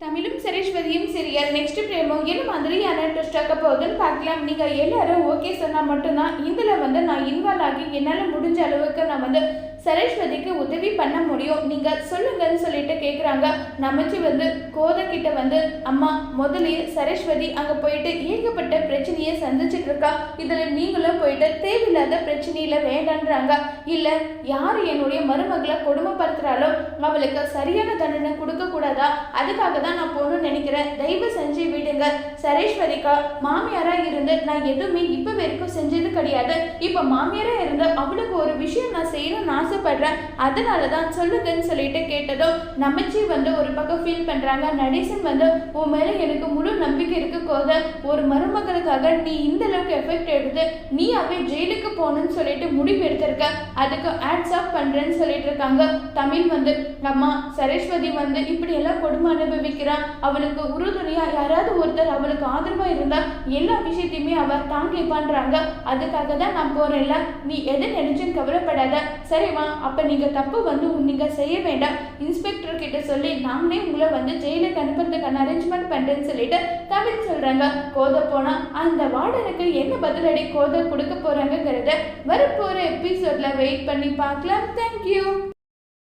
தமிழும் சரஸ்வதியும் serial next பிரேமோ என்ன மாதிரியான ட்விஸ்ட் ஆக போகுதுன்னு பார்க்கலாம். நீங்கள் எல்லாரும் ஓகே சொன்னால் மட்டும்தான் இதில் நான் இன்வால்வ் ஆகி என்னால் முடிஞ்ச அளவுக்கு நான் சரஸ்வதிக்கு உதவி பண்ண முடியும், நீங்கள் சொல்லுங்கன்னு சொல்லிட்டு கேட்குறாங்க. நமச்சி கோதைக்கிட்ட அம்மா முதலில் சரஸ்வதி அங்கே போயிட்டு ஏகப்பட்ட பிரச்சனையை சந்திச்சுட்டு இருக்கா, இதில் நீங்களும் போயிட்டு தேவையில்லாத பிரச்சனையில் வேண்டான்றாங்க. இல்லை யார் என்னுடைய மருமகளை கொடுமைப்படுத்துகிறாலோ அவளுக்கு சரியான தண்டனை கொடுக்கக்கூடாதா, அதுக்காக தான் நான் போகணும்னு நினைக்கிறேன், தயவு செஞ்சு விடுங்க. சரஸ்வதிக்கா மாமியாராக இருந்து நான் எதுவுமே இப்போ வரைக்கும் செஞ்சது கிடையாது, இப்போ மாமியாராக இருந்து அவளுக்கு ஒரு விஷயம் நான் செய்யணும்னு ஆசைப்படுறேன், அதனால தான் சொல்லுங்கன்னு சொல்லிட்டு கேட்டதும் நமச்சி ஒரு பக்கம் ஃபீல் பண்ணுறாங்க. நடேசன் உன் மேலே எனக்கு முழு நம்பிக்கை இருக்கு கோதை, ஒரு மருமகளுக்காக நீ இந்த அளவுக்கு எஃபெக்ட் எடுத்து நீ அவை ஜெயிலுக்கு போகணும்னு சொல்லிட்டு முடிவு எடுத்திருக்க, அதுக்கு ஆட்ஸ் ஆஃப் பண்ணுறேன்னு சொல்லிட்டு இருக்காங்க. தமிழ் அம்மா சரஸ்வதி இப்படி எல்லாம் கொடுமை அனுபவிக்கிறான், அவளுக்கு உறுதுணையா யாராவது ஒருத்தர் அவளுக்கு ஆதரவா இருந்தா எல்லா விஷயத்தையுமே அவ தாங்கிப்பான்றாங்க, அதுக்காக தான் நான் போறேன்ல, நீ எதை நினைச்சுன்னு கவலைப்படாத. சரிம்மா, அப்ப நீங்க தப்பு நீங்க செய்ய வேண்டாம், இன்ஸ்பெக்டர் கிட்ட சொல்லி நாங்களே உங்களை ஜெயிலுக்கு அனுப்புறதுக்கான அரேஞ்ச்மெண்ட் பண்றேன்னு சொல்லிட்டு தமிழ் சொல்றாங்க. கோதை போனா அந்த வார்டனுக்கு என்ன பதிலடி கோதை கொடுக்க போறாங்கிறத வரப்போற எபிசோட்ல வெயிட் பண்ணி பார்க்கலாம். தேங்க்யூ.